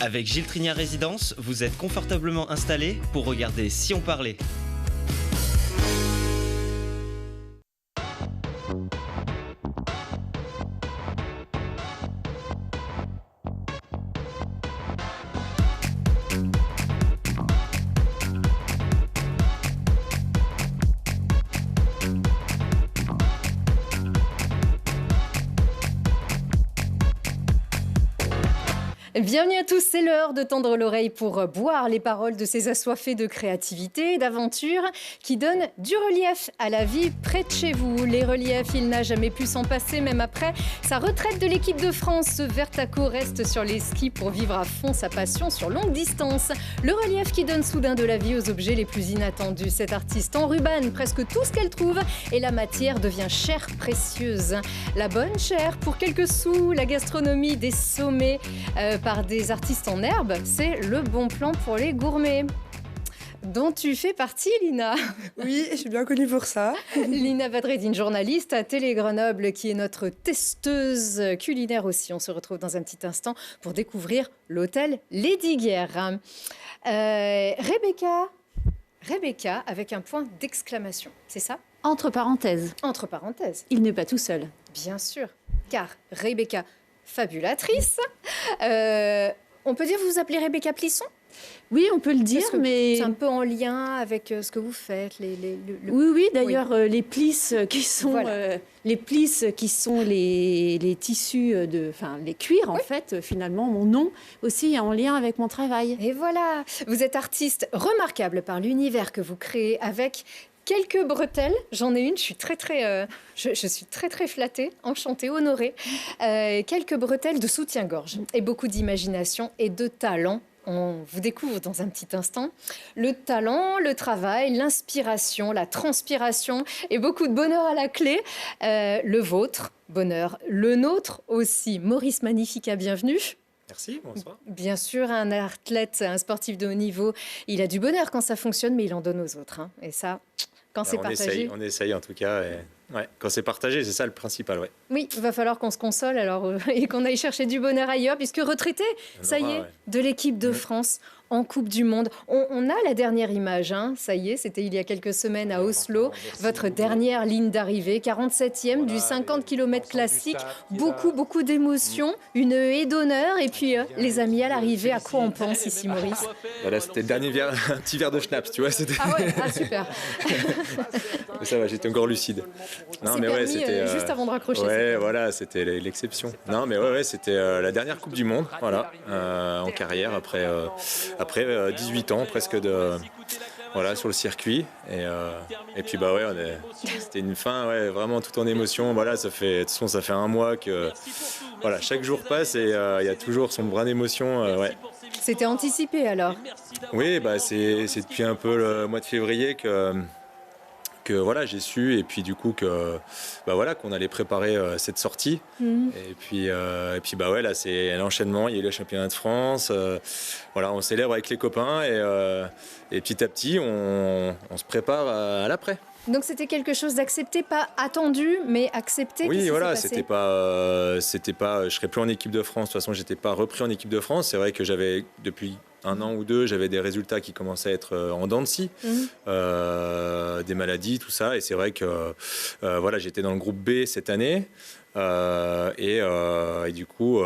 Avec Gilles Trignard Résidence, vous êtes confortablement installé pour regarder Si on parlait. Bienvenue à tous, c'est l'heure de tendre l'oreille pour boire les paroles de ces assoiffés de créativité, d'aventure qui donnent du relief à la vie près de chez vous. Les reliefs, il n'a jamais pu s'en passer, même après sa retraite de l'équipe de France. Ce Vertaco reste sur les skis pour vivre à fond sa passion sur longue distance. Le relief qui donne soudain de la vie aux objets les plus inattendus. Cette artiste enrubane presque tout ce qu'elle trouve et la matière devient chère, précieuse. La bonne chère pour quelques sous, la gastronomie des sommets par des artistes en herbe, c'est le bon plan pour les gourmets. Dont tu fais partie, Lina. Oui, je suis bien connue pour ça. Lina Badreddine, journaliste à Télé Grenoble, qui est notre testeuse culinaire aussi. On se retrouve dans un petit instant pour découvrir l'hôtel Lesdiguières. Rebecca avec un point d'exclamation, c'est ça ? Entre parenthèses. Entre parenthèses. Il n'est pas tout seul. Bien sûr, car Rebecca, fabulatrice. On peut dire que vous vous appelez Rebecca Plisson ? Oui, on peut le dire, mais... C'est un peu en lien avec ce que vous faites. Oui, d'ailleurs, oui. Les plisses qui sont... Voilà. Les plisses qui sont les tissus, les cuirs, en fait, finalement, mon nom aussi est en lien avec mon travail. Et voilà, vous êtes artiste remarquable par l'univers que vous créez avec... quelques bretelles, j'en ai une, je suis très flattée, enchantée, honorée. Quelques bretelles de soutien-gorge et beaucoup d'imagination et de talent. On vous découvre dans un petit instant. Le talent, le travail, l'inspiration, la transpiration et beaucoup de bonheur à la clé. Le vôtre, bonheur, le nôtre aussi. Maurice Magnifica, bienvenue. Merci, bonsoir. Bien sûr, un athlète, un sportif de haut niveau, il a du bonheur quand ça fonctionne, mais il en donne aux autres. Hein. Et ça, quand c'est partagé... On essaye en tout cas. Quand c'est partagé, c'est ça le principal. Ouais. Oui, il va falloir qu'on se console alors, et qu'on aille chercher du bonheur ailleurs, puisque retraité, ça y est, de l'équipe de France en Coupe du Monde. On a la dernière image, hein. Ça y est, c'était il y a quelques semaines à Oslo. Votre dernière ligne d'arrivée, 47e du 50 km classique. Beaucoup d'émotions, une haie d'honneur. Et puis, les amis, à l'arrivée, à quoi on pense ici, Maurice ? Voilà, c'était le dernier verre, un petit verre de schnapps, tu vois. Ah ouais, super. Ça va, j'étais encore lucide. Non, mais permis, c'était juste avant de raccrocher. Ouais, voilà, c'était l'exception. Non, mais ouais, c'était la dernière Coupe du Monde, voilà, en carrière après 18 ans presque sur le circuit et puis c'était une fin vraiment tout en émotion. Voilà, ça fait un mois que chaque jour passe et il y a toujours son brin d'émotion. C'était anticipé alors? Oui, c'est depuis un peu le mois de février que j'ai su et puis du coup qu'on allait préparer cette sortie et puis là c'est l'enchaînement. Il y a eu le championnat de France, on célèbre avec les copains et petit à petit on se prépare à l'après. Donc c'était quelque chose d'accepté, pas attendu, mais accepté. Oui, voilà, c'était pas, je serais plus en équipe de France. De toute façon, j'étais pas repris en équipe de France. C'est vrai que j'avais depuis un an ou deux, j'avais des résultats qui commençaient à être en dents de scie, des maladies, tout ça. Et c'est vrai que j'étais dans le groupe B cette année et du coup,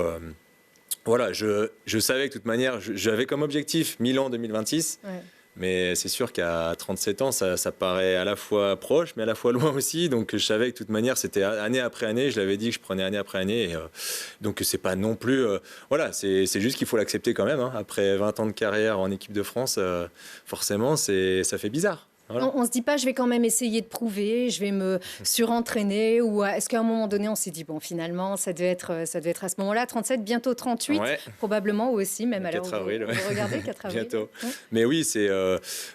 je savais que de toute manière, j'avais comme objectif Milan 2026. Ouais. Mais c'est sûr qu'à 37 ans, ça paraît à la fois proche, mais à la fois loin aussi. Donc je savais que de toute manière, c'était année après année. Je l'avais dit que je prenais année après année. Et, donc c'est pas non plus... c'est juste qu'il faut l'accepter quand même. Hein. Après 20 ans de carrière en équipe de France, forcément, ça fait bizarre. Voilà. On ne se dit pas, je vais quand même essayer de prouver, je vais me surentraîner, ou est-ce qu'à un moment donné, on s'est dit, bon, finalement, ça devait être à ce moment-là, 37, bientôt 38, probablement aussi, même à l'heure où vous regardez, 4 avril. Bientôt. Ouais. Mais oui, c'est...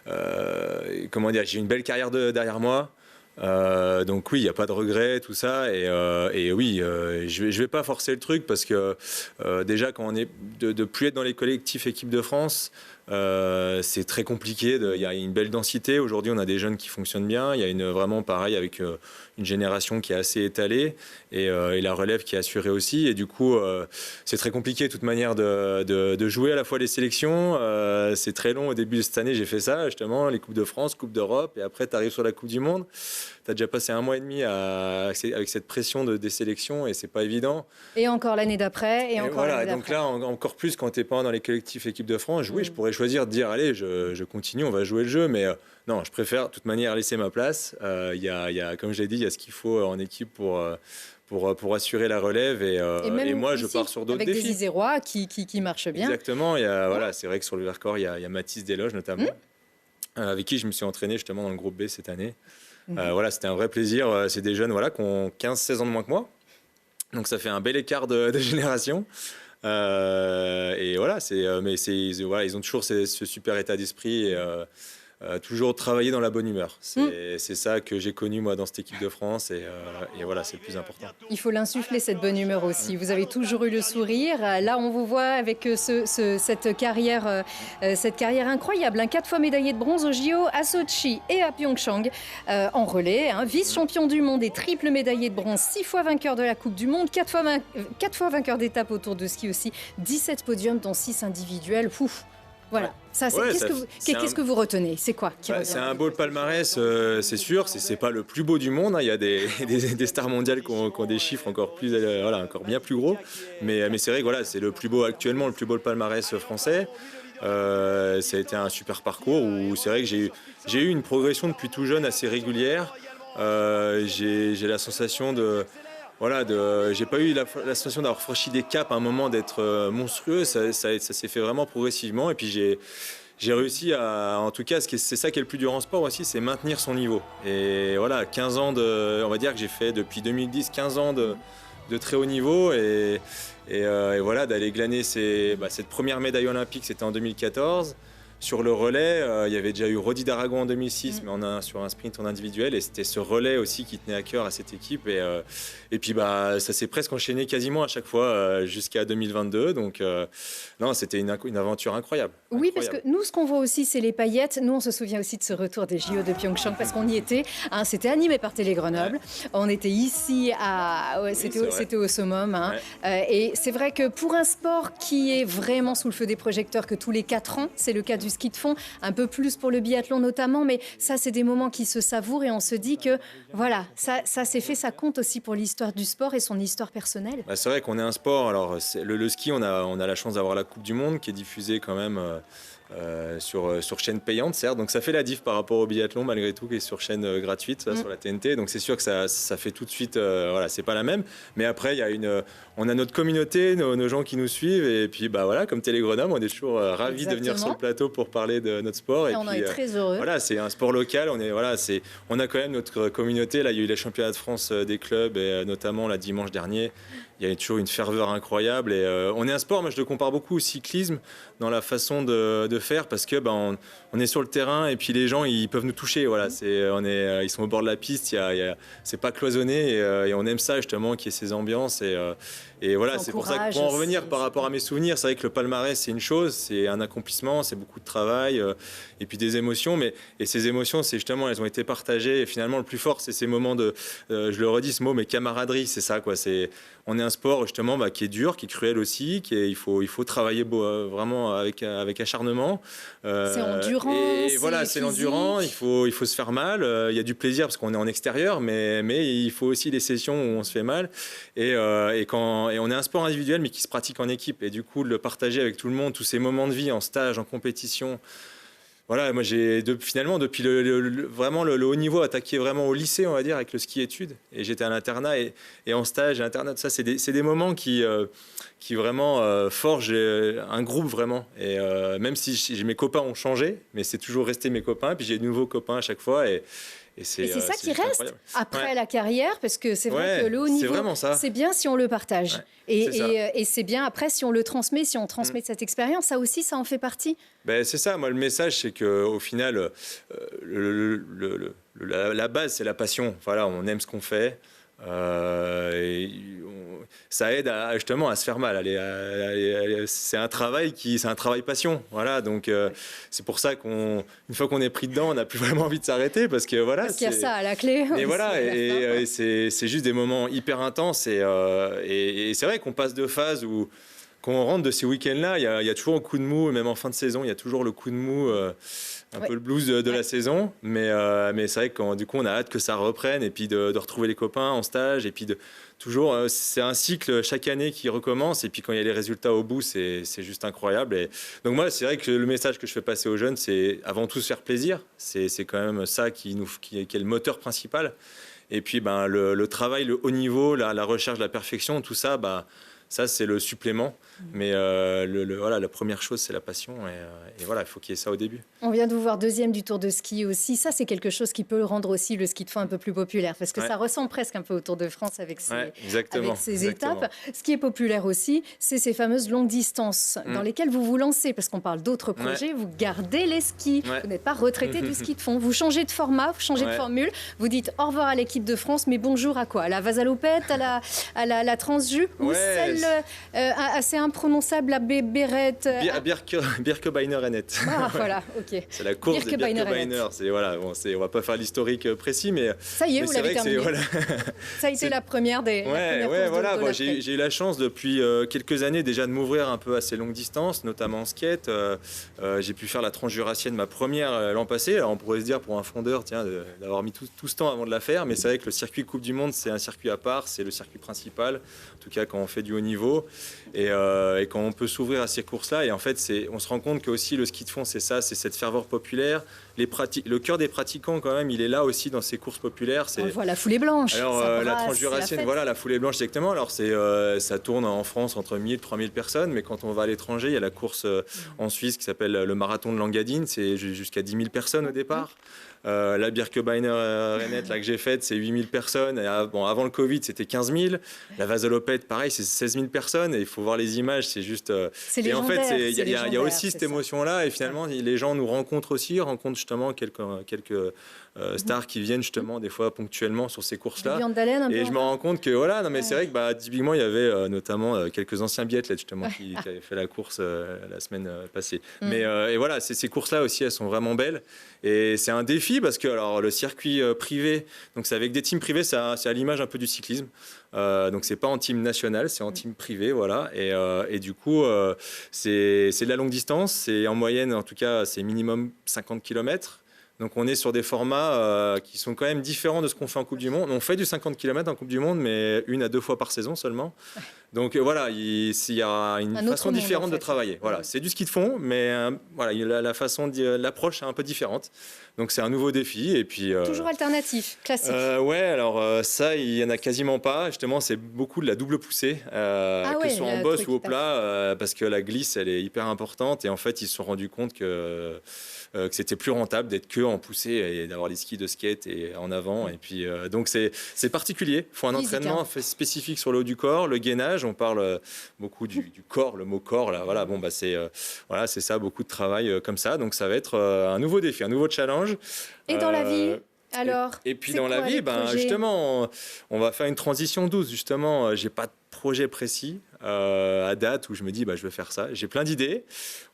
j'ai une belle carrière derrière moi. Donc oui, il n'y a pas de regret, tout ça. Et oui, je vais pas forcer le truc parce que déjà, quand on est de plus être dans les collectifs équipe de France, c'est très compliqué. Il y a une belle densité. Aujourd'hui, on a des jeunes qui fonctionnent bien. Il y a vraiment pareil avec une génération qui est assez étalée et la relève qui est assurée aussi. Et du coup, c'est très compliqué de toute manière de jouer à la fois les sélections. C'est très long. Au début de cette année, j'ai fait ça, justement, les Coupes de France, Coupe d'Europe. Et après, tu arrives sur la Coupe du Monde. Tu as déjà passé 1 mois et demi avec cette pression des sélections et c'est pas évident. Et encore l'année d'après, et encore voilà, l'année donc d'après. là, encore plus quand tu n'es pas dans les collectifs équipe de France, oui, je pourrais choisir de dire, allez, je continue, on va jouer le jeu, mais non, je préfère de toute manière laisser ma place. Il y a, comme je l'ai dit, il y a ce qu'il faut en équipe pour assurer la relève et moi, je pars sur d'autres défis. Avec des Isérois qui marchent bien. Exactement, voilà, c'est vrai que sur le Vercors, il y a Mathis Desloges notamment, avec qui je me suis entraîné justement dans le groupe B cette année. Voilà, c'était un vrai plaisir. C'est des jeunes qui ont 15-16 ans de moins que moi. Donc ça fait un bel écart de génération. Et voilà, ils ont toujours ce super état d'esprit et toujours travailler dans la bonne humeur. C'est ça que j'ai connu moi dans cette équipe de France et voilà, c'est le plus important. Il faut l'insuffler, cette bonne humeur aussi. Vous avez toujours eu le sourire. Là, on vous voit avec cette carrière incroyable. 4 fois médaillé de bronze aux JO, à Sochi et à Pyeongchang en relais. Vice-champion du monde et triple médaillé de bronze, 6 fois vainqueur de la Coupe du Monde, 4 fois vainqueur d'étape autour de ski aussi, 17 podiums dont 6 individuels. Ouf. Voilà. Ça, qu'est-ce que vous retenez? C'est quoi C'est un beau palmarès, c'est sûr. C'est pas le plus beau du monde. Il y a des stars mondiales qui ont des chiffres encore bien plus gros. Mais c'est vrai que voilà, c'est actuellement le plus beau palmarès français. Ça a été un super parcours où c'est vrai que j'ai eu une progression depuis tout jeune assez régulière. J'ai la sensation j'ai pas eu la sensation d'avoir franchi des caps à un moment, d'être monstrueux. Ça s'est fait vraiment progressivement. Et puis j'ai réussi en tout cas, c'est ça qui est le plus dur en sport aussi, c'est maintenir son niveau. Et voilà, 15 ans on va dire que j'ai fait depuis 2010, 15 ans de très haut niveau. Et voilà, d'aller glaner cette première médaille olympique, c'était en 2014. Sur le relais, il y avait déjà eu Rodi d'Aragon en 2006, mais sur un sprint en individuel. Et c'était ce relais aussi qui tenait à cœur à cette équipe. Et puis, ça s'est presque enchaîné quasiment à chaque fois jusqu'à 2022. Donc, non, c'était une aventure incroyable. Oui, parce que nous, ce qu'on voit aussi, c'est les paillettes. Nous, on se souvient aussi de ce retour des JO de Pyeongchang parce qu'on y était. C'était animé par Télé Grenoble. Ouais. On était ici c'était au summum. Et c'est vrai que pour un sport qui est vraiment sous le feu des projecteurs que tous les 4 ans, c'est le cas du ski de fond, un peu plus pour le biathlon notamment, mais ça, c'est des moments qui se savourent et on se dit que voilà, ça s'est fait, ça compte aussi pour l'histoire du sport et son histoire personnelle. C'est vrai qu'on est un sport. Alors, le ski, on a la chance d'avoir la Coupe du Monde qui est diffusée quand même sur chaîne payante, certes. Donc ça fait la diff par rapport au biathlon malgré tout, qui est sur chaîne gratuite, sur la TNT. Donc c'est sûr que ça fait tout de suite, c'est pas la même. Mais après, on a notre communauté, nos gens qui nous suivent. Et puis comme Télé Grenoble, on est toujours ravis de venir sur le plateau pour parler de notre sport. Et on en est très heureux. Voilà, c'est un sport local. On a quand même notre communauté. Là, il y a eu les championnats de France des clubs et notamment dimanche dernier. Il y a toujours une ferveur incroyable et on est un sport, moi je le compare beaucoup au cyclisme dans la façon de faire parce que on est sur le terrain et puis les gens ils peuvent nous toucher, voilà, ils sont au bord de la piste, c'est pas cloisonné et on aime ça justement qu'il y ait ces ambiances et voilà, c'est pour ça que pour en revenir par rapport à mes souvenirs, c'est vrai que le palmarès c'est une chose, c'est un accomplissement, c'est beaucoup de travail et puis des émotions, et ces émotions c'est justement elles ont été partagées et finalement le plus fort c'est ces moments je le redis ce mot, mais camaraderie, c'est ça quoi, on est un sport justement qui est dur, qui est cruel aussi, il faut travailler vraiment avec acharnement. C'est endurant. Et voilà, c'est l'endurant. Il faut se faire mal. Il y a du plaisir parce qu'on est en extérieur, mais il faut aussi les sessions où on se fait mal. Et on est un sport individuel, mais qui se pratique en équipe. Et du coup, de le partager avec tout le monde, tous ces moments de vie en stage, en compétition. Voilà, moi finalement depuis vraiment le haut niveau attaqué vraiment au lycée, on va dire, avec le ski études, et j'étais à l'internat et en stage, à l'internat, ça c'est des moments qui vraiment forgent un groupe vraiment, et même si mes copains ont changé, mais c'est toujours resté mes copains, puis j'ai de nouveaux copains à chaque fois et c'est ça qui reste après la carrière, parce que c'est vrai que le haut niveau, c'est bien si on le partage. Ouais, et c'est bien après si on le transmet, si on transmet cette expérience, ça aussi, ça en fait partie. C'est ça, moi le message, c'est qu'au final, le la base, c'est la passion. Voilà, on aime ce qu'on fait. Ça aide justement à se faire mal. C'est un travail passion. Voilà, donc c'est pour ça qu'une fois qu'on est pris dedans, on n'a plus vraiment envie de s'arrêter parce que voilà. Parce qu'il y a ça à la clé. Et voilà, et c'est juste des moments hyper intenses et c'est vrai qu'on passe de phases où quand on rentre de ces week-ends-là, il y a toujours un coup de mou, même en fin de saison, il y a toujours le coup de mou. Un peu le blues de la saison, mais c'est vrai que du coup on a hâte que ça reprenne et puis de retrouver les copains en stage et puis toujours c'est un cycle chaque année qui recommence et puis quand il y a les résultats au bout c'est juste incroyable et donc moi c'est vrai que le message que je fais passer aux jeunes c'est avant tout se faire plaisir, c'est quand même ça qui est le moteur principal et puis le travail, le haut niveau, la recherche de la perfection, tout ça ça, c'est le supplément. Mais voilà, la première chose, c'est la passion. Et voilà, il faut qu'il y ait ça au début. On vient de vous voir deuxième du Tour de ski aussi. Ça, c'est quelque chose qui peut rendre aussi le ski de fond un peu plus populaire. Parce que ça ressemble presque un peu au Tour de France avec ces étapes. Ce qui est populaire aussi, c'est ces fameuses longues distances dans lesquelles vous vous lancez. Parce qu'on parle d'autres projets. Vous gardez les skis. Vous n'êtes pas retraité du ski de fond. Vous changez de format, vous changez de formule. Vous dites au revoir à l'équipe de France, mais bonjour à quoi? À la Vasalopette, à la Transju ou celle assez imprononçable à Bérette. À Birkebeiner Rennet. Ah, voilà, ok. C'est la course de Birkebeiner. On va pas faire l'historique précis, mais ça y est, vous l'avez terminé. Ça a été la première des. Voilà. J'ai eu la chance depuis quelques années déjà de m'ouvrir un peu à ces longues distances, notamment en skate. J'ai pu faire la Transjurassienne, ma première l'an passé. Alors on pourrait se dire pour un fondeur, d'avoir mis tout ce temps avant de la faire, mais c'est vrai que le circuit Coupe du Monde, c'est un circuit à part, c'est le circuit principal. En tout cas, quand on fait du haut niveau et quand on peut s'ouvrir à ces courses-là. Et en fait, on se rend compte que aussi le ski de fond, c'est ça, c'est cette ferveur populaire. Le cœur des pratiquants, quand même, il est là aussi dans ces courses populaires. On voit la foulée blanche. Alors, la Transjurassienne, voilà, la foulée blanche, exactement. Alors, ça tourne en France entre 1000 et 3000 personnes, mais quand on va à l'étranger, il y a la course en Suisse qui s'appelle le marathon de Langadine. C'est jusqu'à 10 000 personnes au départ. La Birkebeiner Rennet que j'ai faite, c'est 8 000 personnes. Avant le Covid, c'était 15 000. La Vasalopette, pareil, c'est 16 000 personnes. Et il faut voir les images, c'est juste. Et en fait, il y a aussi cette émotion-là. Et finalement, les gens nous rencontrent justement quelques stars qui viennent justement des fois ponctuellement sur ces courses-là. Et je me rends compte que c'est vrai que typiquement, il y avait notamment quelques anciens biathlètes justement qui avaient fait la course la semaine passée. Mais et voilà, ces courses-là aussi, elles sont vraiment belles. Et c'est un défi parce que le circuit privé, donc c'est avec des teams privés, c'est à l'image un peu du cyclisme. Donc c'est pas en team national, c'est en team privé, voilà. Et du coup, c'est de la longue distance. C'est en moyenne, en tout cas, c'est minimum 50 km. Donc on est sur des formats qui sont quand même différents de ce qu'on fait en Coupe du Monde. On fait du 50 km en Coupe du Monde, mais 1 à 2 fois par saison seulement. Donc voilà, il y a une façon différente de travailler. Voilà, c'est du ski de fond, mais la façon, l'approche est un peu différente. Donc c'est un nouveau défi et puis toujours alternatif, classique. Alors ça, il y en a quasiment pas. Justement, c'est beaucoup de la double poussée, que ce soit en bosse ou au plat, parce que la glisse, elle est hyper importante. Et en fait, ils se sont rendus compte que c'était plus rentable d'être que en poussée et d'avoir les skis de skate et en avant. Et puis donc c'est particulier. Il faut un entraînement spécifique sur le haut du corps, le gainage. On parle beaucoup du corps, le mot corps là. Voilà, c'est ça, beaucoup de travail comme ça. Donc ça va être un nouveau défi, un nouveau challenge. Et dans la vie alors, et puis dans la vie, justement, on va faire une transition douce. Justement, j'ai pas de projet précis à date où je me dis je vais faire ça. J'ai plein d'idées.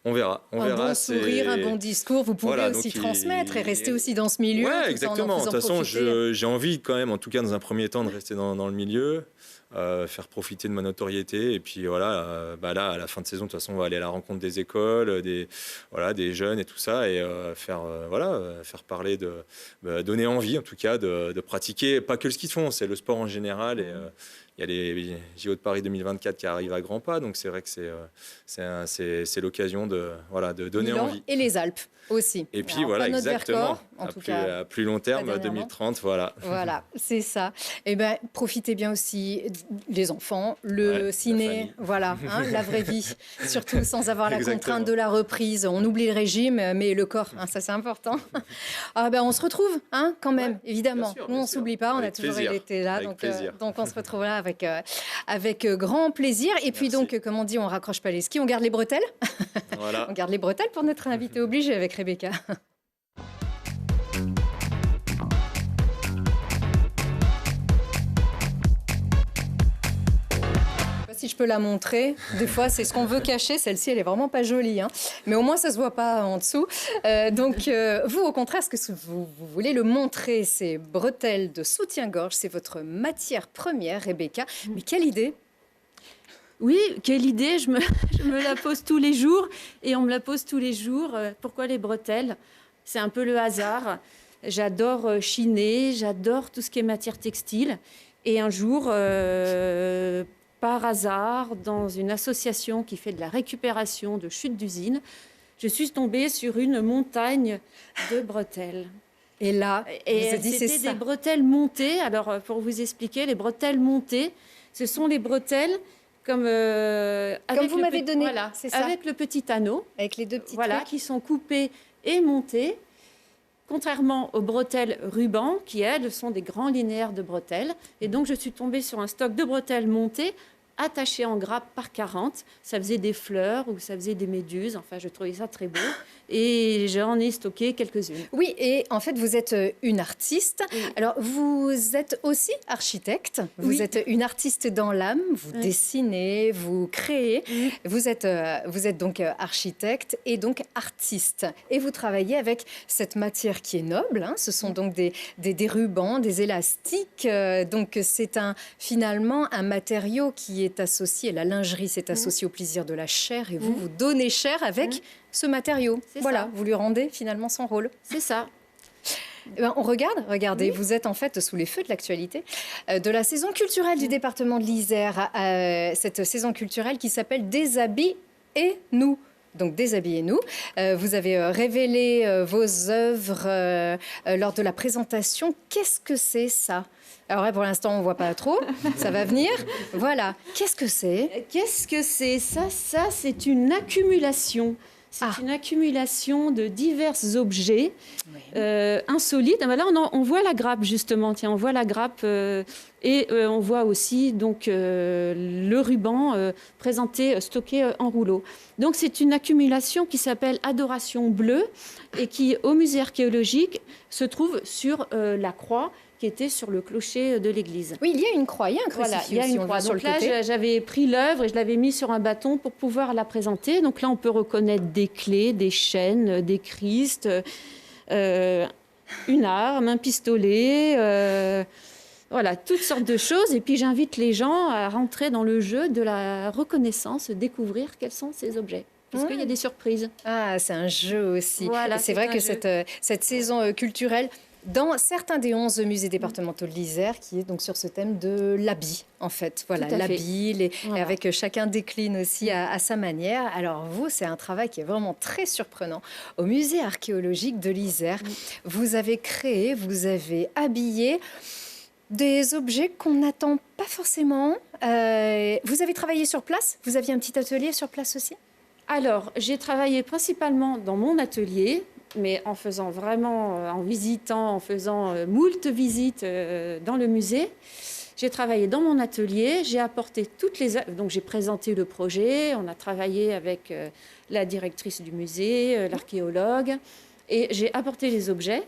On verra. Un bon sourire, un bon discours, vous pouvez aussi transmettre et rester aussi dans ce milieu. Ouais, exactement. De toute façon, j'ai envie quand même, en tout cas dans un premier temps, de rester dans le milieu. Faire profiter de ma notoriété et puis là à la fin de saison de toute façon on va aller à la rencontre des écoles, des jeunes et tout ça et faire parler donner envie en tout cas de pratiquer pas que le ski de fond, c'est le sport en général et il y a les JO de Paris 2024 qui arrivent à grands pas, donc c'est vrai que c'est l'occasion de donner Milan envie. Et les Alpes aussi. Et puis exactement, à plus long terme, 2030, voilà. Voilà, c'est ça. Et profitez bien aussi les enfants, le ciné, la vraie vie, surtout sans avoir la contrainte de la reprise. On oublie le régime, mais le corps, ça c'est important. On se retrouve, quand même, évidemment. Nous, on ne s'oublie pas, on a toujours été là, donc on se retrouve là avec grand plaisir. Et puis donc, comme on dit, on raccroche pas les skis, on garde les bretelles. Voilà. On garde les bretelles pour notre invité obligé avec Rebecca. si je peux la montrer. Des fois, c'est ce qu'on veut cacher. Celle-ci, elle est vraiment pas jolie, hein. Mais au moins, ça se voit pas en dessous. Vous, au contraire, ce que vous voulez le montrer, ces bretelles de soutien-gorge, c'est votre matière première, Rebecca. Mais quelle idée! Oui, quelle idée, je me la pose tous les jours et on me la pose tous les jours. Pourquoi les bretelles? C'est un peu le hasard. J'adore chiner, j'adore tout ce qui est matière textile. Et un jour, par hasard, dans une association qui fait de la récupération de chutes d'usines, je suis tombée sur une montagne de bretelles. Et là, c'était des bretelles montées. Alors, pour vous expliquer, les bretelles montées, ce sont les bretelles comme vous m'avez donné, voilà, c'est ça. avec le petit anneau, avec les deux petits voilà, trucs. qui sont coupées et montées, contrairement aux bretelles ruban, qui elles sont des grands linéaires de bretelles. Et donc je suis tombée sur un stock de bretelles montées, attachées en grappe par 40. Ça faisait des fleurs ou ça faisait des méduses. Enfin, je trouvais ça très beau. Et j'en ai stocké quelques-unes. Oui, et en fait, vous êtes une artiste. Oui. Alors, vous êtes aussi architecte. Vous Oui. êtes une artiste dans l'âme. Vous Oui. dessinez, vous créez. Oui. Vous êtes donc architecte et donc artiste. Et vous travaillez avec cette matière qui est noble, hein. Ce sont donc des rubans, des élastiques. Donc, c'est finalement un matériau qui est associé, la lingerie s'est associée au plaisir de la chair. Et vous donnez chair avec ce matériau. C'est Voilà, ça. vous lui rendez finalement son rôle. C'est ça. Eh ben, regardez, vous êtes en fait sous les feux de l'actualité de la saison culturelle du département de l'Isère, cette saison culturelle qui s'appelle Déshabillez-nous. Donc, Déshabillez-nous. Vous avez révélé vos œuvres lors de la présentation. Qu'est-ce que c'est ça? Alors là, pour l'instant, on ne voit pas trop. Ça va venir. Voilà. Qu'est-ce que c'est? Qu'est-ce que c'est? Ça, c'est une accumulation. C'est une accumulation de divers objets insolites. Ah ben là, on voit la grappe, justement. Tiens, on voit la grappe et on voit aussi donc, le ruban présenté, stocké en rouleau. Donc, c'est une accumulation qui s'appelle Adoration bleue et qui, au musée archéologique, se trouve sur la croix qui était sur le clocher de l'église. Oui, il y a une croix, il y a un crucifix. Voilà, il y a aussi, une on croix. voit sur Donc le là, côté. j'avais pris l'œuvre et je l'avais mis sur un bâton pour pouvoir la présenter. Donc là, on peut reconnaître des clés, des chaînes, des Christ, une arme, un pistolet, voilà, toutes sortes de choses. Et puis j'invite les gens à rentrer dans le jeu de la reconnaissance, découvrir quels sont ces objets. Parce qu'il y a des surprises. Ah, c'est un jeu aussi. Voilà, c'est vrai un que jeu. cette saison culturelle, dans certains des 11 musées départementaux de l'Isère, qui est donc sur ce thème de l'habit, en fait. Voilà, Tout à fait. l'habit, Voilà. avec chacun décline aussi à sa manière. Alors vous, c'est un travail qui est vraiment très surprenant. Au musée archéologique de l'Isère, vous avez créé, vous avez habillé des objets qu'on n'attend pas forcément. Vous avez travaillé sur place? Vous aviez un petit atelier sur place aussi? Alors, j'ai travaillé principalement dans mon atelier, mais en faisant vraiment, en visitant, en faisant moult visites dans le musée. J'ai travaillé dans mon atelier, j'ai apporté toutes les œuvres, donc j'ai présenté le projet, on a travaillé avec la directrice du musée, l'archéologue, et j'ai apporté les objets.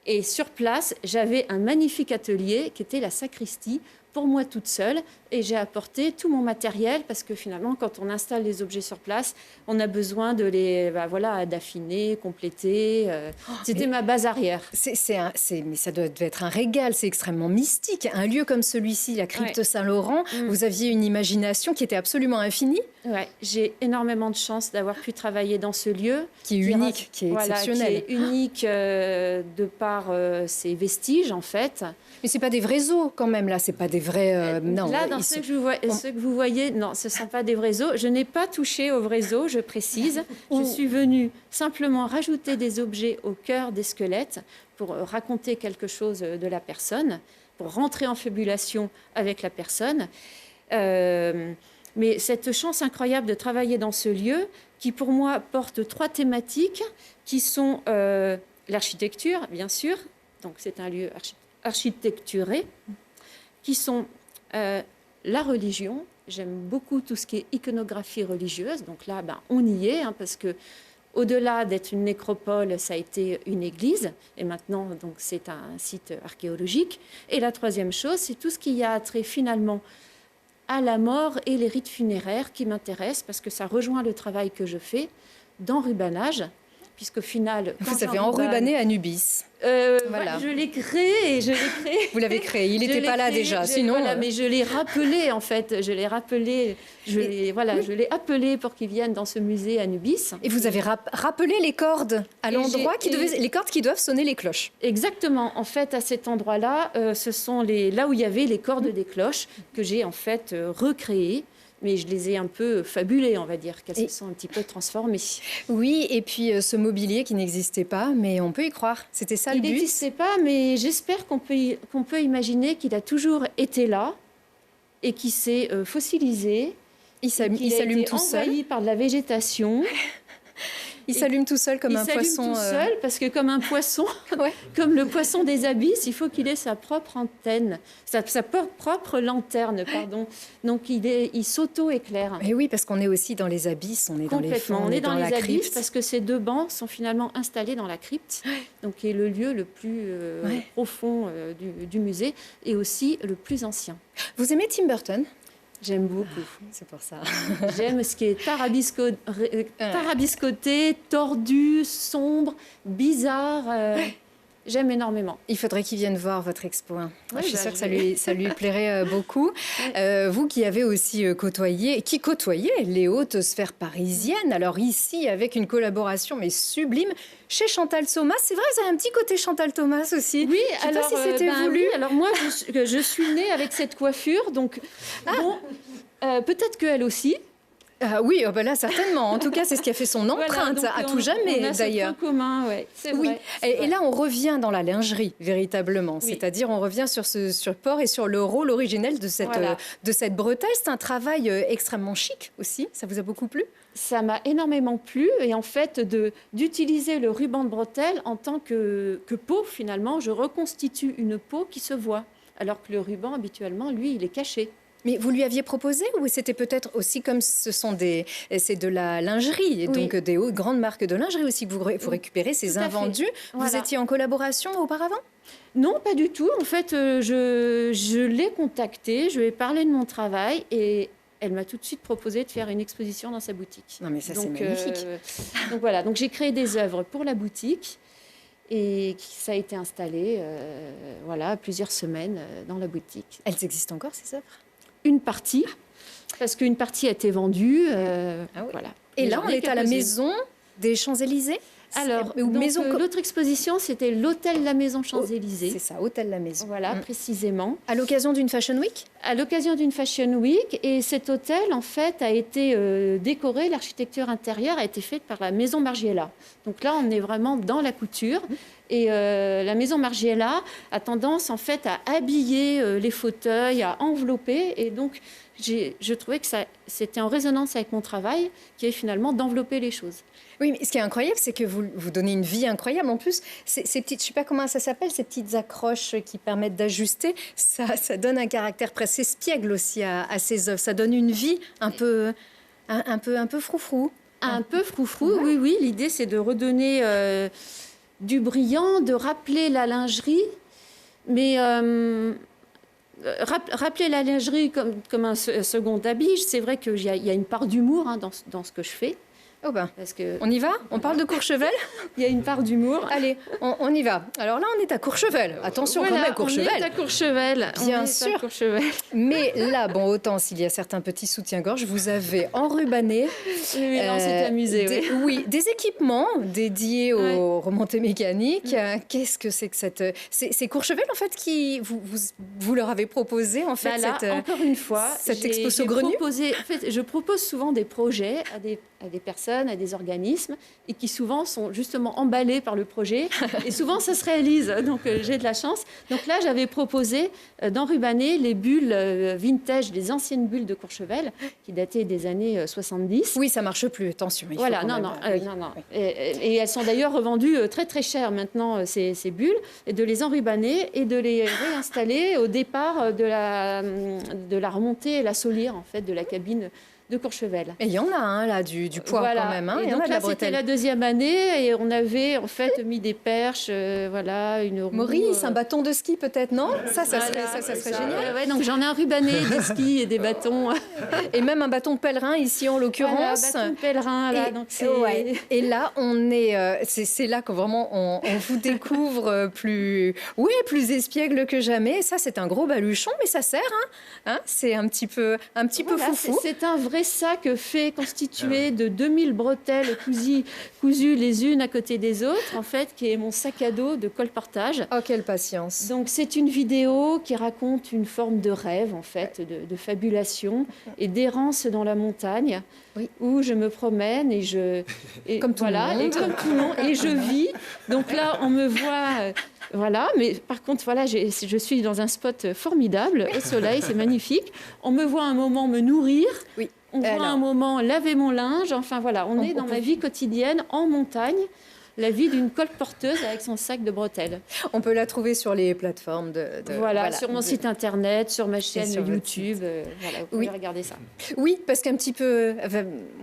Et sur place, j'avais un magnifique atelier qui était la sacristie, pour moi toute seule, et j'ai apporté tout mon matériel parce que finalement, quand on installe les objets sur place, on a besoin de les, d'affiner, compléter. C'était ma base arrière. Mais ça doit être un régal, c'est extrêmement mystique. Un lieu comme celui-ci, la crypte Saint-Laurent, vous aviez une imagination qui était absolument infinie. Ouais, j'ai énormément de chance d'avoir pu travailler dans ce lieu. Qui est unique, qui est exceptionnel. Qui est unique de par ses vestiges, en fait. Mais ce n'est pas des vrais os quand même, là, c'est pas des vrais... non, là, dans ceux que vous voyez, non, ce ne sont pas des vrais os. Je n'ai pas touché aux vrais os, je précise. Je suis venue simplement rajouter des objets au cœur des squelettes pour raconter quelque chose de la personne, pour rentrer en fabulation avec la personne. Mais cette chance incroyable de travailler dans ce lieu, qui pour moi porte 3 thématiques, qui sont l'architecture, bien sûr, donc c'est un lieu architecturé, qui sont la religion. J'aime beaucoup tout ce qui est iconographie religieuse, donc là, on y est, hein, parce que au-delà d'être une nécropole, ça a été une église, et maintenant, donc, c'est un site archéologique. Et la troisième chose, c'est tout ce qui a trait finalement à la mort et les rites funéraires qui m'intéressent parce que ça rejoint le travail que je fais d'enrubanage, puisqu'au final... Vous avez enrubané Anubis. Voilà. Je l'ai créé, Vous l'avez créé, il n'était pas là déjà, sinon... Voilà, mais je l'ai rappelé en fait, je l'ai appelé pour qu'il vienne dans ce musée Anubis. Et vous avez rappelé les cordes à l'endroit les cordes qui doivent sonner les cloches. Exactement, en fait à cet endroit-là, ce sont là où il y avait les cordes des cloches que j'ai en fait recréées. Mais je les ai un peu fabulées, on va dire, qu'elles se sont un petit peu transformées. Oui, et puis ce mobilier qui n'existait pas, mais on peut y croire. C'était ça le but. Il n'existait pas, mais j'espère qu'on peut imaginer qu'il a toujours été là et qu'il s'est fossilisé. Il s'allume tout seul. Envahi par de la végétation. Il s'allume tout seul comme un poisson. Il s'allume tout seul parce que comme un poisson, comme le poisson des abysses, il faut qu'il ait sa propre antenne, sa propre lanterne, pardon. Donc il s'auto-éclaire. Et oui, parce qu'on est aussi dans les abysses, on est dans les fonds, on est dans les abysses crypte. Parce que ces 2 bancs sont finalement installés dans la crypte, donc qui est le lieu le plus profond du musée et aussi le plus ancien. Vous aimez Tim Burton ? J'aime beaucoup. C'est pour ça. J'aime ce qui est tarabiscoté, tordu, sombre, bizarre. J'aime énormément. Il faudrait qu'il vienne voir votre expo. Ouais, je suis sûre que ça lui plairait beaucoup. Vous qui avez aussi côtoyé les hautes sphères parisiennes, alors ici avec une collaboration mais sublime chez Chantal Thomas. C'est vrai, vous avez un petit côté Chantal Thomas aussi. Oui, je sais pas si c'était voulu. Oui, alors moi, je suis née avec cette coiffure, donc bon, peut-être qu'elle aussi. Oui, là certainement. En tout cas, c'est ce qui a fait son empreinte à tout jamais d'ailleurs. Commun, ouais, c'est vrai. Et là, on revient dans la lingerie véritablement. Oui. C'est-à-dire, on revient sur ce support et sur le rôle originel de cette bretelle. C'est un travail extrêmement chic aussi. Ça vous a beaucoup plu ? Ça m'a énormément plu et en fait d'utiliser le ruban de bretelle en tant que peau finalement, je reconstitue une peau qui se voit, alors que le ruban habituellement, lui, il est caché. Mais vous lui aviez proposé ou c'était peut-être aussi comme c'est de la lingerie et donc des grandes marques de lingerie aussi que vous récupérez ces invendus. Voilà. Vous étiez en collaboration auparavant ? Non, pas du tout. En fait, je l'ai contactée, je lui ai parlé de mon travail et elle m'a tout de suite proposé de faire une exposition dans sa boutique. Non mais ça c'est magnifique. Donc voilà, donc j'ai créé des œuvres pour la boutique. Et ça a été installé plusieurs semaines dans la boutique. Elles existent encore ces œuvres ? Une partie, parce qu'une partie a été vendue. Voilà. Et là, on est à la maison des Champs-Élysées ? Alors, l'autre exposition, c'était l'hôtel La Maison Champs-Élysées. C'est ça, hôtel La Maison. Voilà, précisément. À l'occasion d'une Fashion Week ? À l'occasion d'une Fashion Week. Et cet hôtel, en fait, a été décoré, l'architecture intérieure a été faite par la Maison Margiela. Donc là, on est vraiment dans la couture. Et la Maison Margiela a tendance, en fait, à habiller les fauteuils, à envelopper. Et donc, je trouvais que c'était en résonance avec mon travail, qui est finalement d'envelopper les choses. Oui, mais ce qui est incroyable, c'est que vous donnez une vie incroyable. En plus, ces petites, je ne sais pas comment ça s'appelle, ces petites accroches qui permettent d'ajuster, ça donne un caractère presque espiègle aussi à ces œuvres. Ça donne une vie un peu froufrou. Un peu froufrou, oui. L'idée, c'est de redonner du brillant, de rappeler la lingerie, mais rappeler la lingerie comme un second habit. C'est vrai qu'il y a une part d'humour dans ce que je fais. Oh ben, parce que... On y va ? On parle de Courchevel ? Il y a une part d'humour. Allez, on y va. Alors là, on est à Courchevel. Attention, quand même, Courchevel. On est à Courchevel. Bien sûr. Mais là, autant s'il y a certains petits soutiens-gorge, vous avez enrubanné. Oui, on s'est amusé. Des équipements dédiés aux remontées mécaniques. Qu'est-ce que c'est que c'est Courchevel, en fait, qui vous leur avez proposé, en fait, encore une fois, cette expo saugrenue. En fait, je propose souvent des projets à des personnes, à des organismes, et qui souvent sont justement emballés par le projet. Et souvent, ça se réalise. Donc, j'ai de la chance. Donc là, j'avais proposé d'enrubanner les bulles vintage, les anciennes bulles de Courchevel, qui dataient des années 70. Oui, ça marche plus. Attention. Non. Et elles sont d'ailleurs revendues très, très cher maintenant, ces bulles, et de les enrubanner et de les réinstaller au départ de la remontée et la solière, en fait, de la cabine de Courchevel. Et il y en a là, du poids quand même. Hein. Et il y en donc a de la là, c'était bretelle. la 2e année et on avait en fait mis des perches, une roue. Maurice, un bâton de ski peut-être, non? Ça Voilà, serait génial. Ouais, donc j'en ai enrubanné des skis et des bâtons. Et même un bâton de pèlerin ici en l'occurrence. Voilà, bâton de pèlerin, là, donc c'est... Ouais. Et là, on est, c'est là que vraiment on vous découvre plus espiègle que jamais. Ça, c'est un gros baluchon, mais ça sert. Hein, c'est un petit peu Voilà, foufou. c'est un vrai sac constitué de 2000 bretelles cousues les unes à côté des autres, en fait, qui est mon sac à dos de colportage. Oh, quelle patience. Donc c'est une vidéo qui raconte une forme de rêve, en fait, de fabulation et d'errance dans la montagne, où je me promène Comme tout le monde. Et je vis. Donc là, on me voit... Voilà, mais par contre, voilà, je suis dans un spot formidable, au soleil, c'est magnifique. On me voit un moment me nourrir, Oui. on voit un moment laver mon linge, enfin voilà, on est dans ma vie quotidienne, en montagne, la vie d'une colporteuse avec son sac de bretelles. On peut la trouver sur les plateformes Voilà, sur mon site internet, sur ma chaîne sur votre YouTube, voilà, vous pouvez regarder ça. Oui, parce qu'un petit peu,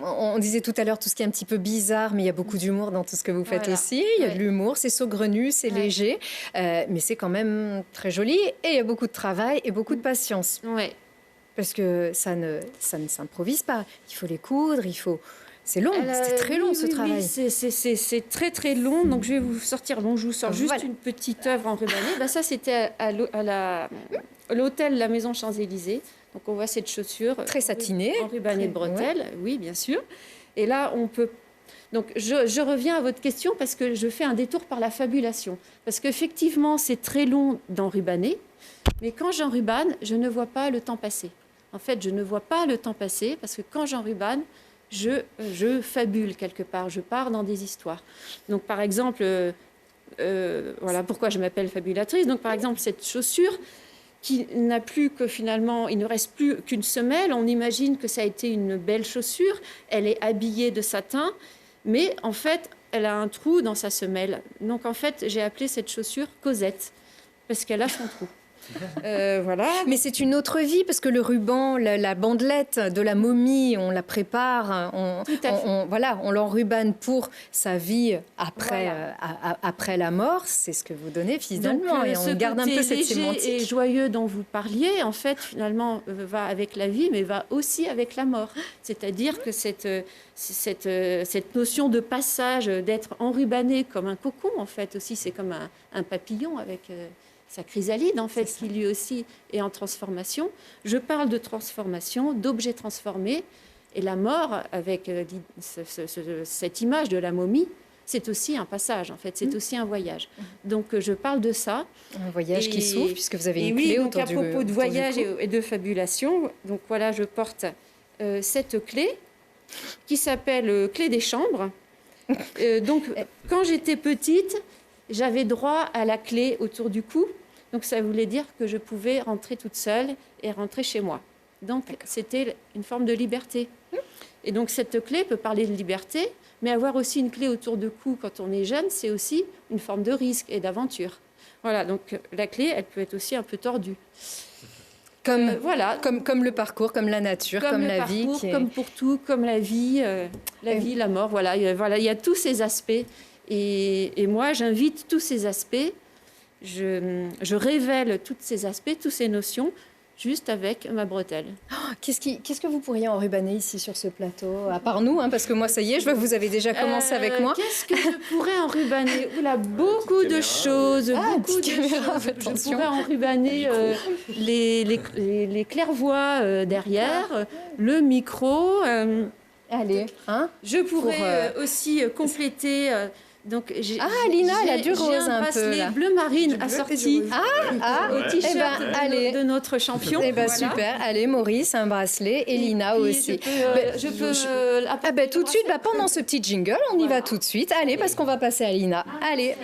on disait tout à l'heure tout ce qui est un petit peu bizarre, mais il y a beaucoup d'humour dans tout ce que vous faites aussi. Il y a de l'humour, c'est saugrenu, c'est léger, mais c'est quand même très joli. Et il y a beaucoup de travail et beaucoup de patience. Ouais. Parce que ça ne s'improvise pas. Il faut les coudre, c'est long, c'est très long ce travail. Oui, c'est très très long. Donc je vais vous sortir, je vous sors juste une petite œuvre enrubanée. Ça c'était à l'hôtel La Maison Champs-Élysées. Donc on voit cette chaussure très satinée, enrubanée de bretelles, oui bien sûr. Et là on peut... Donc je reviens à votre question parce que je fais un détour par la fabulation. Parce qu'effectivement c'est très long d'enrubaner, mais quand j'enrubane, je ne vois pas le temps passer. En fait, je ne vois pas le temps passer parce que quand j'enrubane, je fabule quelque part, je pars dans des histoires. Donc, par exemple, voilà pourquoi je m'appelle fabulatrice. Donc, par exemple, cette chaussure qui n'a plus que finalement, il ne reste plus qu'une semelle. On imagine que ça a été une belle chaussure. Elle est habillée de satin, mais en fait, elle a un trou dans sa semelle. Donc, en fait, j'ai appelé cette chaussure Cosette parce qu'elle a son trou. Voilà. Mais c'est une autre vie parce que le ruban, la bandelette de la momie, on la prépare, on l'enrubane pour sa vie après la mort. C'est ce que vous donnez finalement. Donc, et on garde un peu cette sémantique. Et joyeux dont vous parliez, en fait, finalement, va avec la vie, mais va aussi avec la mort. C'est-à-dire que cette notion de passage, d'être enrubané comme un cocon, en fait, aussi, c'est comme un papillon avec... sa chrysalide, en fait, qui lui aussi est en transformation. Je parle de transformation, d'objets transformés. Et la mort, avec cette image de la momie, c'est aussi un passage, en fait. C'est aussi un voyage. Donc, je parle de ça. Un voyage qui s'ouvre, puisque vous avez une clé autour du cou. À propos de voyage et de fabulation, donc voilà, je porte cette clé qui s'appelle clé des chambres. Donc, quand j'étais petite, j'avais droit à la clé autour du cou. Donc, ça voulait dire que je pouvais rentrer toute seule et rentrer chez moi. Donc, c'était une forme de liberté. Et donc, cette clé peut parler de liberté, mais avoir aussi une clé autour du cou quand on est jeune, c'est aussi une forme de risque et d'aventure. Voilà, donc la clé, elle peut être aussi un peu tordue. Comme, voilà. comme le parcours, comme la nature, comme la vie. Comme pour tout, comme la vie, la mort. Voilà, il y a tous ces aspects. Et moi, j'invite tous ces aspects, je révèle tous ces aspects, toutes ces notions, juste avec ma bretelle. Oh, qu'est-ce que vous pourriez enrubaner ici sur ce plateau, à part nous, parce que moi, ça y est, je vois que vous avez déjà commencé avec moi. Qu'est-ce que je pourrais enrubaner? Oula, beaucoup de choses, Je pourrais enrubaner les clairvoies derrière, le micro. Allez, je pourrais aussi compléter... Donc, Lina, elle a du rose un peu. J'ai un bracelet bleu marine assorti au t-shirt de notre champion. Voilà. Super. Allez, Maurice, un bracelet et Lina aussi. Tout de suite, pendant ce petit jingle, on y va tout de suite. Allez, parce qu'on va passer à Lina. Allez.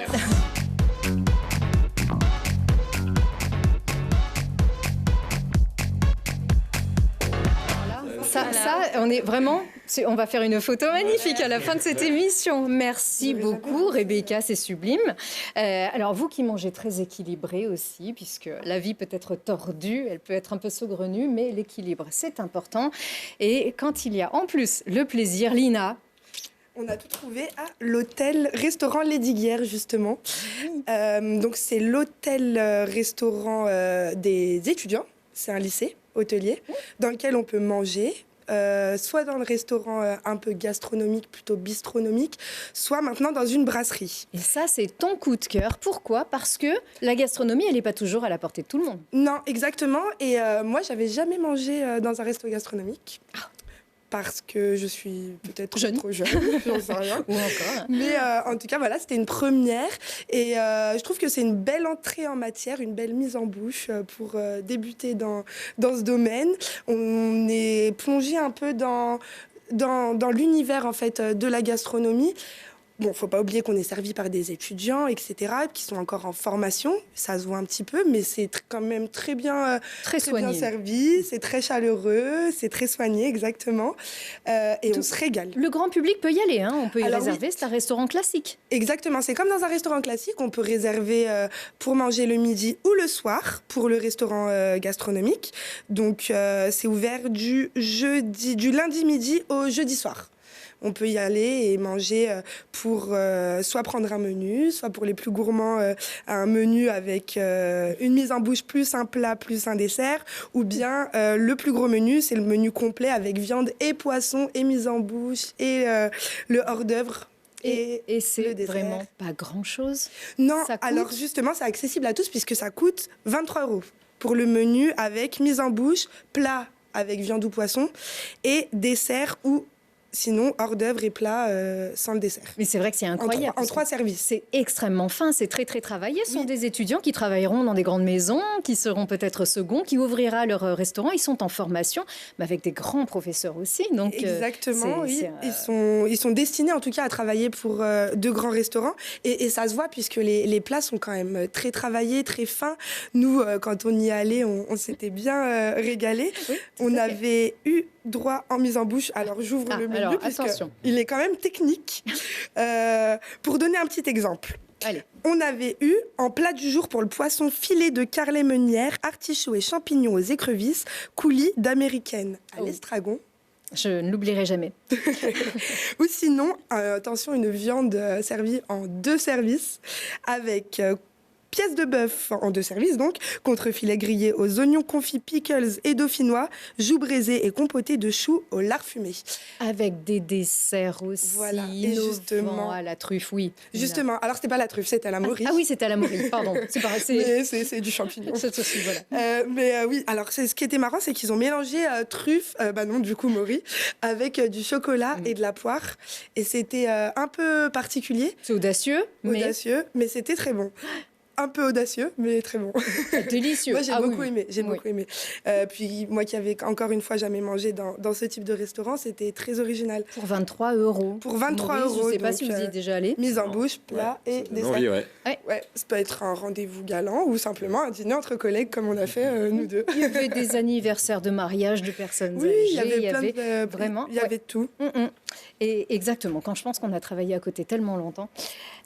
on est vraiment... On va faire une photo magnifique à la fin de cette émission. Merci beaucoup, Rebecca, c'est sublime. Alors, vous qui mangez très équilibré aussi, puisque la vie peut être tordue, elle peut être un peu saugrenue, mais l'équilibre, c'est important. Et quand il y a en plus le plaisir, Lina... On a tout trouvé à l'hôtel-restaurant Lesdiguières, justement. Donc, c'est l'hôtel-restaurant des étudiants. C'est un lycée hôtelier dans lequel on peut manger. Soit dans le restaurant un peu gastronomique, plutôt bistronomique, soit maintenant dans une brasserie. Et ça, c'est ton coup de cœur. Pourquoi ? Parce que la gastronomie, elle n'est pas toujours à la portée de tout le monde. Non, exactement. Et moi, j'avais jamais mangé dans un resto gastronomique. Parce que je suis peut-être trop jeune, j'en sais rien. Ou encore. Mais en tout cas, voilà, c'était une première. Et je trouve que c'est une belle entrée en matière, une belle mise en bouche pour débuter dans ce domaine. On est plongé un peu dans l'univers en fait, de la gastronomie. Bon, faut pas oublier qu'on est servi par des étudiants, etc., qui sont encore en formation. Ça se voit un petit peu, mais c'est quand même très bien servi. C'est très chaleureux, c'est très soigné, exactement. Et on se régale. Le grand public peut y aller, hein. On peut y réserver. Oui. C'est un restaurant classique. Exactement, c'est comme dans un restaurant classique. On peut réserver pour manger le midi ou le soir pour le restaurant gastronomique. Donc, c'est ouvert du lundi midi au jeudi soir. On peut y aller et manger pour soit prendre un menu, soit pour les plus gourmands, un menu avec une mise en bouche plus un plat plus un dessert, ou bien le plus gros menu, c'est le menu complet avec viande et poisson et mise en bouche et le hors-d'œuvre. Et c'est vraiment pas grand-chose. Non, alors justement, c'est accessible à tous puisque ça coûte 23 € pour le menu avec mise en bouche, plat avec viande ou poisson et dessert ou sinon, hors d'œuvre et plat sans le dessert. Mais c'est vrai que c'est incroyable. En 3 services. C'est extrêmement fin, c'est très très travaillé. Ce sont des étudiants qui travailleront dans des grandes maisons, qui seront peut-être seconds, qui ouvrira leur restaurant. Ils sont en formation, mais avec des grands professeurs aussi. Donc, exactement, oui. Ils sont destinés en tout cas à travailler pour de grands restaurants. Et ça se voit puisque les plats sont quand même très travaillés, très fins. Nous, quand on y allait, on s'était bien régalé. Oui, on avait eu droit en mise en bouche. Alors, j'ouvre le menu il est quand même technique. Pour donner un petit exemple. Allez. On avait eu en plat du jour pour le poisson filet de carlet meunière, artichauts et champignons aux écrevisses, coulis d'américaine à l'estragon. Je ne l'oublierai jamais. Ou sinon, attention, une viande servie en 2 services avec pièces de bœuf en 2 services, donc, contrefilet grillé aux oignons confits, pickles et dauphinois, joues braisées et compotées de choux au lard fumé. Avec des desserts aussi, voilà. Et justement, à la truffe, oui. Justement, alors c'était pas la truffe, c'était à la morille. Ah oui, c'était à la morille, pardon. C'est pareil. C'est du champignon. C'est aussi, voilà. Mais oui, alors ce qui était marrant, c'est qu'ils ont mélangé truffe, du coup morille, avec du chocolat et de la poire. Et c'était un peu particulier. C'est audacieux, mais c'était très bon. Un peu audacieux, mais très bon. Délicieux. Moi, j'ai beaucoup aimé. Puis moi qui avais encore une fois jamais mangé dans ce type de restaurant, c'était très original. Pour 23 €. Pour 23 €. Je ne sais pas si vous y êtes déjà allé. Mise en bouche, plat et dessert. Ouais. Ça peut être un rendez-vous galant ou simplement un dîner entre collègues comme on a fait nous deux. Il y avait des anniversaires de mariage de personnes âgées. Il y avait vraiment. Il y avait tout. Et exactement, quand je pense qu'on a travaillé à côté tellement longtemps.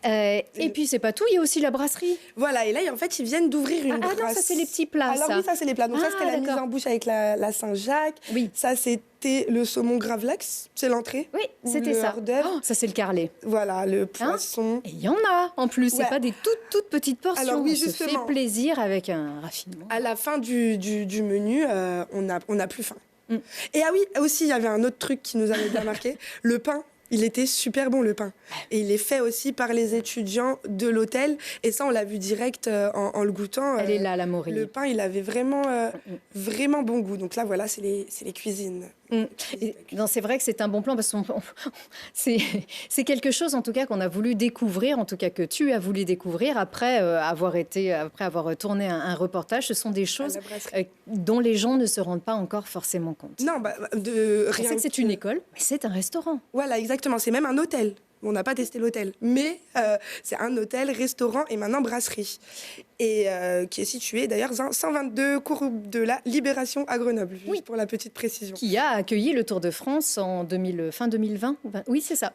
Et puis, c'est pas tout, il y a aussi la brasserie. Voilà, et là, en fait, ils viennent d'ouvrir une brasserie. Ah non, ça, c'est les petits plats, Alors oui, ça, c'est les plats. Donc ça, c'était la mise en bouche avec la Saint-Jacques. Oui. Ça, c'était le saumon gravlax, c'est l'entrée. Oui, c'était ça. Ça, c'est le carlet. Voilà, le poisson. Et il y en a, en plus. C'est pas des toutes petites portions. Alors oui, on se fait plaisir avec un raffinement. À la fin du menu, on a plus faim. Et ah oui, aussi, il y avait un autre truc qui nous avait bien marqué, le pain. Il était super bon, le pain. Et il est fait aussi par les étudiants de l'hôtel. Et ça, on l'a vu direct en le goûtant. Elle est là, la morille. Le pain, il avait vraiment bon goût. Donc là, voilà, c'est les cuisines. Non, c'est vrai que c'est un bon plan parce que c'est quelque chose, en tout cas, qu'on a voulu découvrir, en tout cas que tu as voulu découvrir après avoir tourné un reportage. Ce sont des choses dont les gens ne se rendent pas encore forcément compte. Non, on sait que c'est une école, mais c'est un restaurant. Voilà, exactement. C'est même un hôtel. On n'a pas testé l'hôtel, mais c'est un hôtel, restaurant et maintenant brasserie. Et qui est situé d'ailleurs 122 cours de la Libération à Grenoble, juste pour la petite précision. Qui a accueilli le Tour de France en fin 2020. Oui, c'est ça.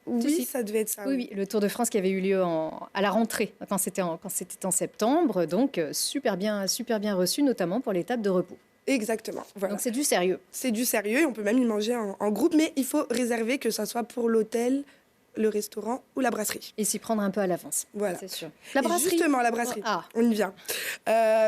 Oui, ça devait être ça. Oui, le Tour de France qui avait eu lieu à la rentrée, quand c'était en septembre. Donc, super bien reçu, notamment pour l'étape de repos. Exactement. Voilà. Donc, c'est du sérieux. C'est du sérieux et on peut même y manger en groupe, mais il faut réserver, que ça soit pour l'hôtel, le restaurant ou la brasserie. Et s'y prendre un peu à l'avance. Voilà. C'est sûr. La brasserie. Et justement, la brasserie. On y vient.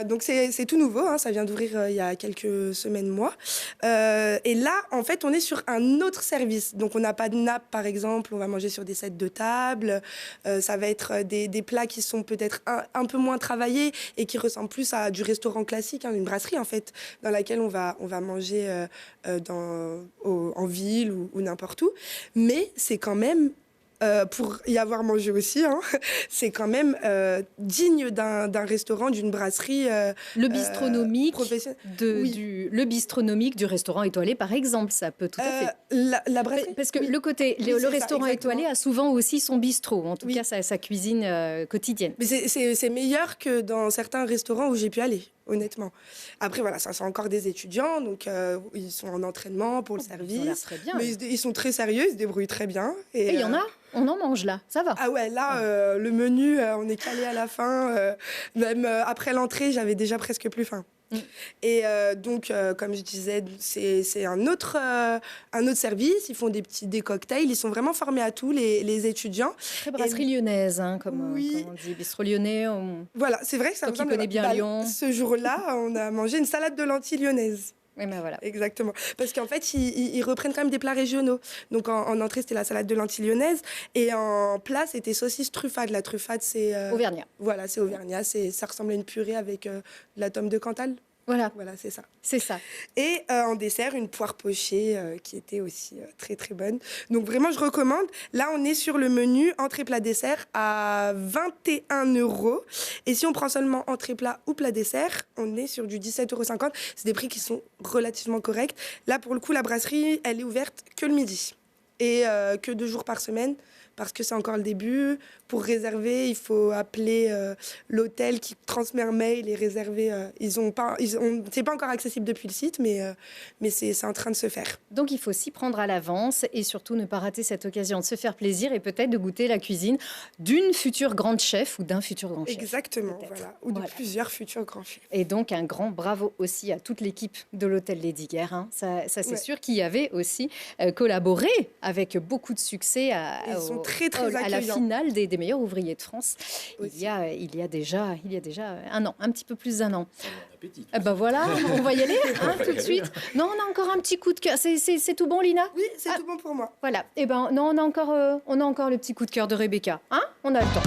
Donc, c'est tout nouveau. Hein, ça vient d'ouvrir il y a quelques semaines, mois. Et là, en fait, on est sur un autre service. Donc, on n'a pas de nappe, par exemple. On va manger sur des sets de table. Ça va être des plats qui sont peut-être un peu moins travaillés et qui ressemblent plus à du restaurant classique, hein, une brasserie, en fait, dans laquelle on va manger en ville ou n'importe où. Mais c'est quand même... pour y avoir mangé aussi, hein, c'est quand même digne d'un restaurant, d'une brasserie. Le bistronomique, oui. Le bistronomique du restaurant étoilé, par exemple, ça peut tout à fait. La brasserie. Parce que le restaurant étoilé a souvent aussi son bistrot, en tout cas sa cuisine quotidienne. Mais c'est meilleur que dans certains restaurants où j'ai pu aller. Honnêtement. Après, voilà, ça sont encore des étudiants, donc ils sont en entraînement pour le service. Ils ont très bien. Mais ils sont très sérieux, ils se débrouillent très bien. Et il y en a, on en mange là, ça va. Ah ouais, là, le menu, on est calé à la fin. Même après l'entrée, j'avais déjà presque plus faim. Et donc, comme je disais, c'est un autre service. Ils font des cocktails. Ils sont vraiment formés à tout, les étudiants. Très brasserie lyonnaise, hein, comme on dit, bistrot lyonnais. Voilà, c'est vrai que ça me semble... connaît bien Lyon. Ce jour-là, on a mangé une salade de lentilles lyonnaise. Oui, mais voilà. Exactement. Parce qu'en fait, ils reprennent quand même des plats régionaux. Donc, en entrée, c'était la salade de lentilles lyonnaise. Et en plat, c'était saucisse truffade. La truffade, c'est... Auvergnat. Voilà, c'est Auvergnat. Ça ressemble à une purée avec de la tome de Cantal. Voilà, c'est ça. C'est ça. Et en dessert, une poire pochée qui était aussi très, très bonne. Donc, vraiment, je recommande. Là, on est sur le menu entrée, plat, dessert à 21 €. Et si on prend seulement entrée, plat ou plat, dessert, on est sur du 17,50 €. C'est des prix qui sont relativement corrects. Là, pour le coup, la brasserie, elle est ouverte que le midi et que 2 jours par semaine. Parce que c'est encore le début. Pour réserver, il faut appeler l'hôtel qui transmet un mail et réserver. C'est pas encore accessible depuis le site, mais c'est en train de se faire. Donc, il faut s'y prendre à l'avance et surtout ne pas rater cette occasion de se faire plaisir et peut-être de goûter la cuisine d'une future grande chef ou d'un futur grand chef. Exactement, voilà. Ou de plusieurs futurs grands chefs. Et donc, un grand bravo aussi à toute l'équipe de l'hôtel Les Diguères. Hein. Ça c'est sûr qu'il y avait aussi collaboré avec beaucoup de succès Ils sont très, très à la finale des meilleurs ouvriers de France. Il y a déjà un an, un petit peu plus d'un an. Ben voilà, on va y aller tout de suite. Non, on a encore un petit coup de cœur. C'est tout bon, Lina? Oui, c'est tout bon pour moi. Voilà. Et ben non, on a encore le petit coup de cœur de Rebecca. Hein? On a le temps.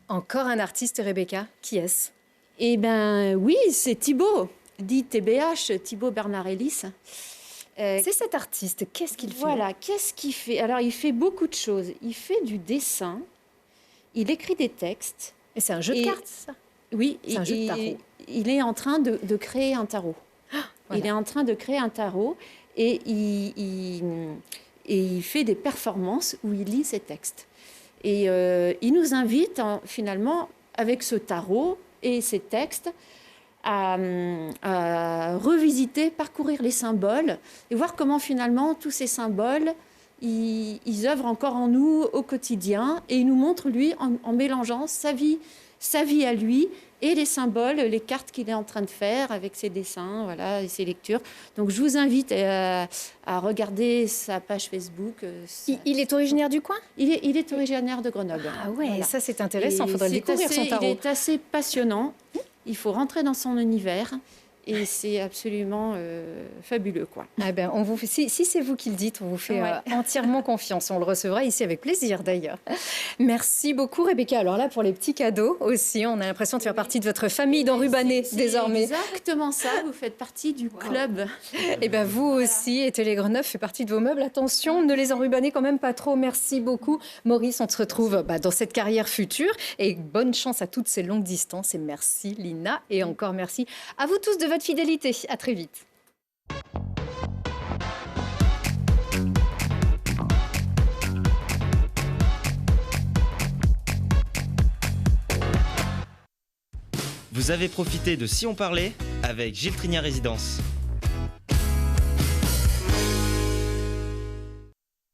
Encore un artiste, Rebecca. Qui est-ce? Eh ben oui, c'est Thibaut, dit TBH, Thibaut Bernard Ellis. C'est cet artiste, qu'est-ce qu'il fait? Voilà, qu'est-ce qu'il fait? Alors, il fait beaucoup de choses. Il fait du dessin, il écrit des textes. Et c'est un jeu de cartes, ça? Oui, c'est un jeu de tarot. Il est en train de créer un tarot. Voilà. Il est en train de créer un tarot et il fait des performances où il lit ses textes. Et il nous invite, finalement, avec ce tarot et ses textes, à revisiter, parcourir les symboles et voir comment finalement tous ces symboles, ils œuvrent encore en nous au quotidien et il nous montre, lui, en mélangeant sa vie à lui et les symboles, les cartes qu'il est en train de faire avec ses dessins, voilà, et ses lectures. Donc je vous invite à regarder sa page Facebook. Il est originaire du coin? Il est originaire de Grenoble. Ah ouais, voilà. Ça c'est intéressant, il faudrait découvrir son tarot. Il est assez passionnant. Il faut rentrer dans son univers et c'est absolument fabuleux, quoi. Ah ben, si c'est vous qui le dites, on vous fait entièrement confiance. On le recevra ici avec plaisir, d'ailleurs. Merci beaucoup, Rebecca. Alors là, pour les petits cadeaux aussi, on a l'impression de faire partie de votre famille d'enrubannés désormais. Exactement ça, vous faites partie du club. Et ben vous aussi, et Télégrenoble fait partie de vos meubles. Attention, ne les enrubannez quand même pas trop. Merci beaucoup. Maurice, on se retrouve dans cette carrière future. Et bonne chance à toutes ces longues distances. Et merci, Lina. Et encore merci à vous tous de votre votre fidélité. À très vite. Vous avez profité de Si on parlait avec Gilles Trigna Résidence.